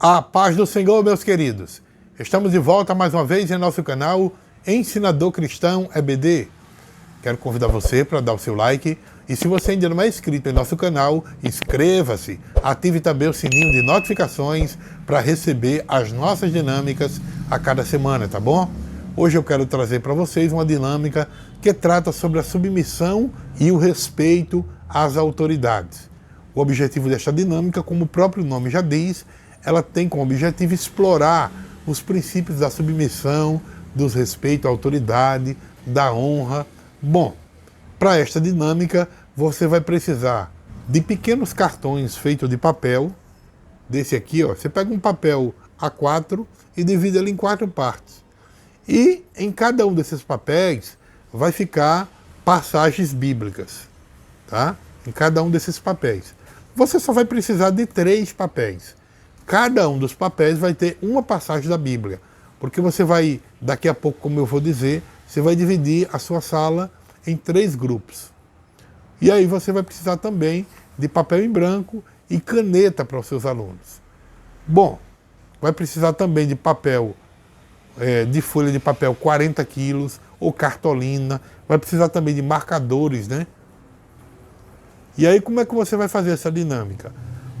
A paz do Senhor, meus queridos. Estamos de volta mais uma vez em nosso canal Ensinador Cristão EBD. Quero convidar você para dar o seu like e se você ainda não é inscrito em nosso canal, inscreva-se, ative também o sininho de notificações para receber as nossas dinâmicas a cada semana, tá bom? Hoje eu quero trazer para vocês uma dinâmica que trata sobre a submissão e o respeito às autoridades. O objetivo desta dinâmica, como o próprio nome já diz, ela tem como objetivo explorar os princípios da submissão, do respeito à autoridade, da honra. Bom, para esta dinâmica, você vai precisar de pequenos cartões feitos de papel. Desse aqui, ó, você pega um papel A4 e divide ele em 4 partes. E em cada um desses papéis vai ficar passagens bíblicas, tá? Em cada um desses papéis. Você só vai precisar de 3 papéis. Cada um dos papéis vai ter uma passagem da Bíblia, porque você vai, daqui a pouco, como eu vou dizer, você vai dividir a sua sala em 3 grupos. E aí você vai precisar também de papel em branco e caneta para os seus alunos. Bom, vai precisar também de papel, de folha de papel 40 quilos, ou cartolina, vai precisar também de marcadores, né? E aí como é que você vai fazer essa dinâmica?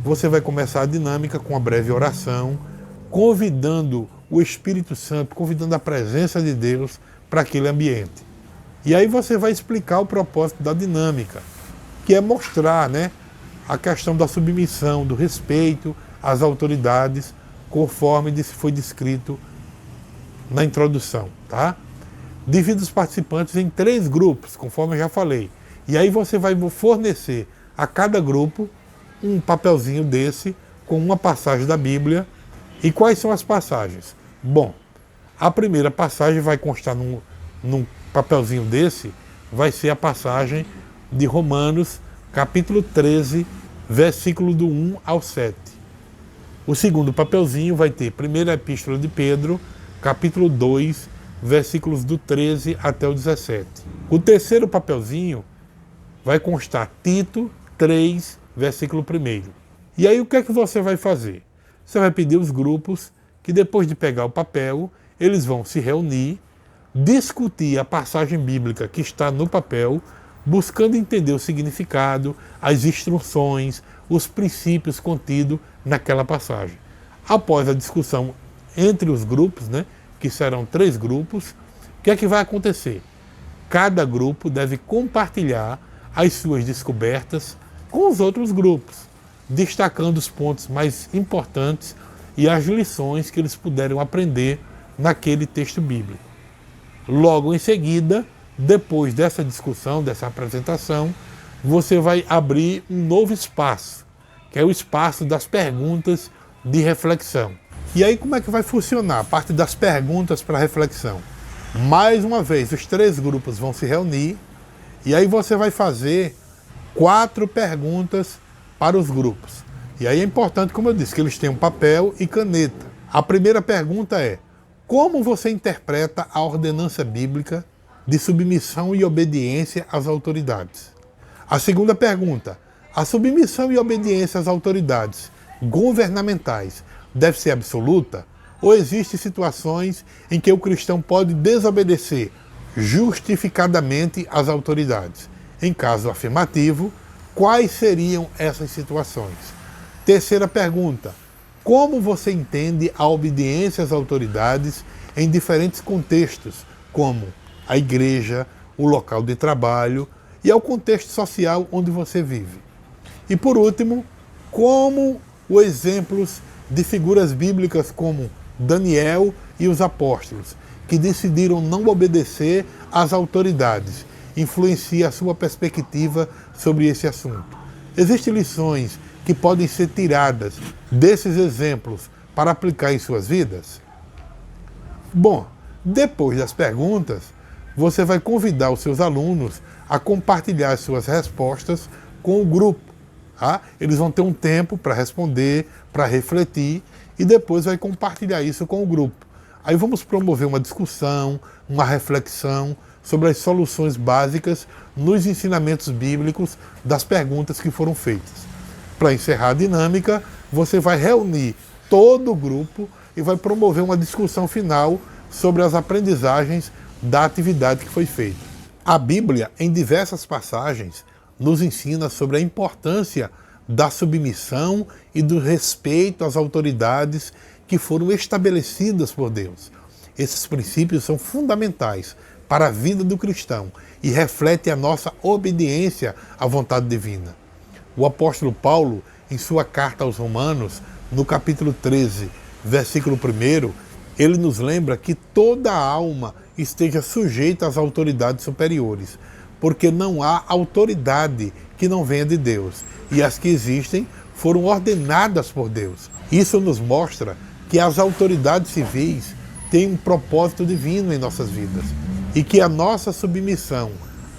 Você vai começar a dinâmica com uma breve oração, convidando o Espírito Santo, convidando a presença de Deus para aquele ambiente. E aí você vai explicar o propósito da dinâmica, que é mostrar, né, a questão da submissão, do respeito às autoridades, conforme foi descrito na introdução, tá? Divida os participantes em 3 grupos, conforme eu já falei. E aí você vai fornecer a cada grupo um papelzinho desse com uma passagem da Bíblia. E quais são as passagens? Bom, a primeira passagem vai constar num papelzinho desse, vai ser a passagem de Romanos, capítulo 13, versículo do 1 ao 7. O segundo papelzinho vai ter 1ª Epístola de Pedro, capítulo 2, versículos do 13 até o 17. O terceiro papelzinho vai constar Tito 3, versículo 1. E aí o que é que você vai fazer? Você vai pedir aos grupos que depois de pegar o papel, eles vão se reunir, discutir a passagem bíblica que está no papel, buscando entender o significado, as instruções, os princípios contidos naquela passagem. Após a discussão entre os grupos, né, que serão 3 grupos, o que é que vai acontecer? Cada grupo deve compartilhar as suas descobertas com os outros grupos, destacando os pontos mais importantes e as lições que eles puderam aprender naquele texto bíblico. Logo em seguida, depois dessa discussão, dessa apresentação, você vai abrir um novo espaço, que é o espaço das perguntas de reflexão. E aí como é que vai funcionar a parte das perguntas para reflexão? Mais uma vez, os 3 grupos vão se reunir e aí você vai fazer 4 perguntas para os grupos. E aí é importante, como eu disse, que eles tenham papel e caneta. A primeira pergunta é: como você interpreta a ordenança bíblica de submissão e obediência às autoridades? A segunda pergunta: a submissão e obediência às autoridades governamentais deve ser absoluta? Ou existem situações em que o cristão pode desobedecer justificadamente às autoridades? Em caso afirmativo, quais seriam essas situações? Terceira pergunta: como você entende a obediência às autoridades em diferentes contextos, como a igreja, o local de trabalho e ao contexto social onde você vive? E por último, como os exemplos de figuras bíblicas como Daniel e os apóstolos, que decidiram não obedecer às autoridades, influencia a sua perspectiva sobre esse assunto? Existem lições que podem ser tiradas desses exemplos para aplicar em suas vidas? Bom, depois das perguntas, você vai convidar os seus alunos a compartilhar as suas respostas com o grupo. Tá? Eles vão ter um tempo para responder, para refletir e depois vai compartilhar isso com o grupo. Aí vamos promover uma discussão, uma reflexão sobre as soluções básicas nos ensinamentos bíblicos das perguntas que foram feitas. Para encerrar a dinâmica, você vai reunir todo o grupo e vai promover uma discussão final sobre as aprendizagens da atividade que foi feita. A Bíblia, em diversas passagens, nos ensina sobre a importância da submissão e do respeito às autoridades que foram estabelecidas por Deus. Esses princípios são fundamentais para a vida do cristão e refletem a nossa obediência à vontade divina. O apóstolo Paulo, em sua carta aos Romanos, no capítulo 13, versículo 1, ele nos lembra que toda alma esteja sujeita às autoridades superiores, porque não há autoridade que não venha de Deus, e as que existem foram ordenadas por Deus. Isso nos mostra que as autoridades civis têm um propósito divino em nossas vidas, e que a nossa submissão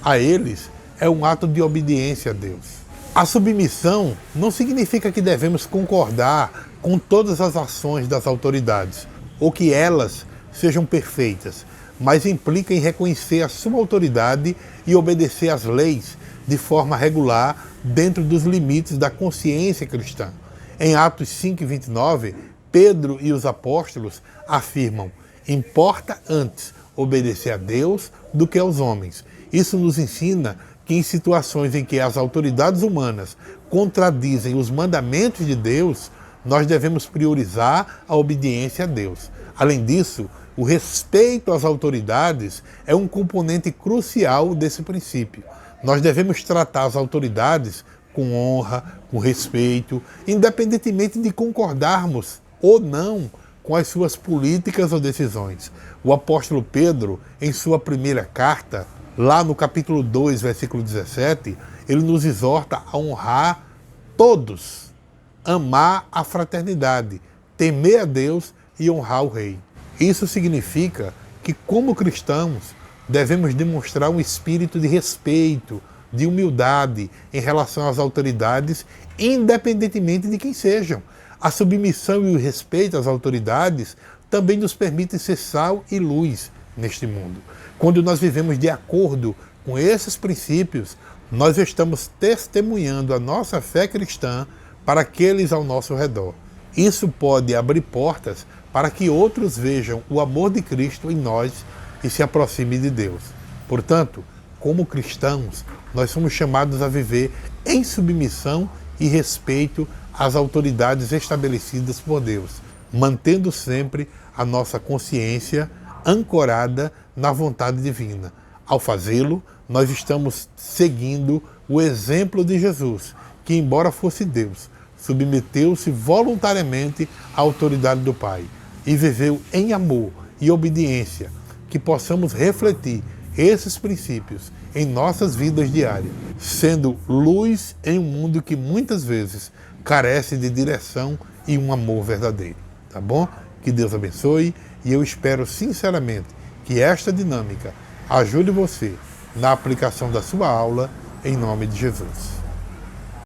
a eles é um ato de obediência a Deus. A submissão não significa que devemos concordar com todas as ações das autoridades, ou que elas sejam perfeitas, mas implica em reconhecer a sua autoridade e obedecer às leis de forma regular dentro dos limites da consciência cristã. Em Atos 5:29, Pedro e os apóstolos afirmam: importa antes obedecer a Deus do que aos homens. Isso nos ensina que em situações em que as autoridades humanas contradizem os mandamentos de Deus, nós devemos priorizar a obediência a Deus. Além disso, o respeito às autoridades é um componente crucial desse princípio. Nós devemos tratar as autoridades com honra, com respeito, independentemente de concordarmos ou não com as suas políticas ou decisões. O apóstolo Pedro, em sua primeira carta, lá no capítulo 2, versículo 17, ele nos exorta a honrar todos, amar a fraternidade, temer a Deus e honrar o rei. Isso significa que, como cristãos, devemos demonstrar um espírito de respeito, de humildade em relação às autoridades, independentemente de quem sejam. A submissão e o respeito às autoridades também nos permitem ser sal e luz neste mundo. Quando nós vivemos de acordo com esses princípios, nós estamos testemunhando a nossa fé cristã para aqueles ao nosso redor. Isso pode abrir portas para que outros vejam o amor de Cristo em nós e se aproximem de Deus. Portanto, como cristãos, nós somos chamados a viver em submissão e respeito às autoridades estabelecidas por Deus, mantendo sempre a nossa consciência ancorada na vontade divina. Ao fazê-lo, nós estamos seguindo o exemplo de Jesus, que, embora fosse Deus, submeteu-se voluntariamente à autoridade do Pai e viveu em amor e obediência. Que possamos refletir esses princípios em nossas vidas diárias, sendo luz em um mundo que muitas vezes carece de direção e um amor verdadeiro. Tá bom? Que Deus abençoe e eu espero sinceramente que esta dinâmica ajude você na aplicação da sua aula em nome de Jesus.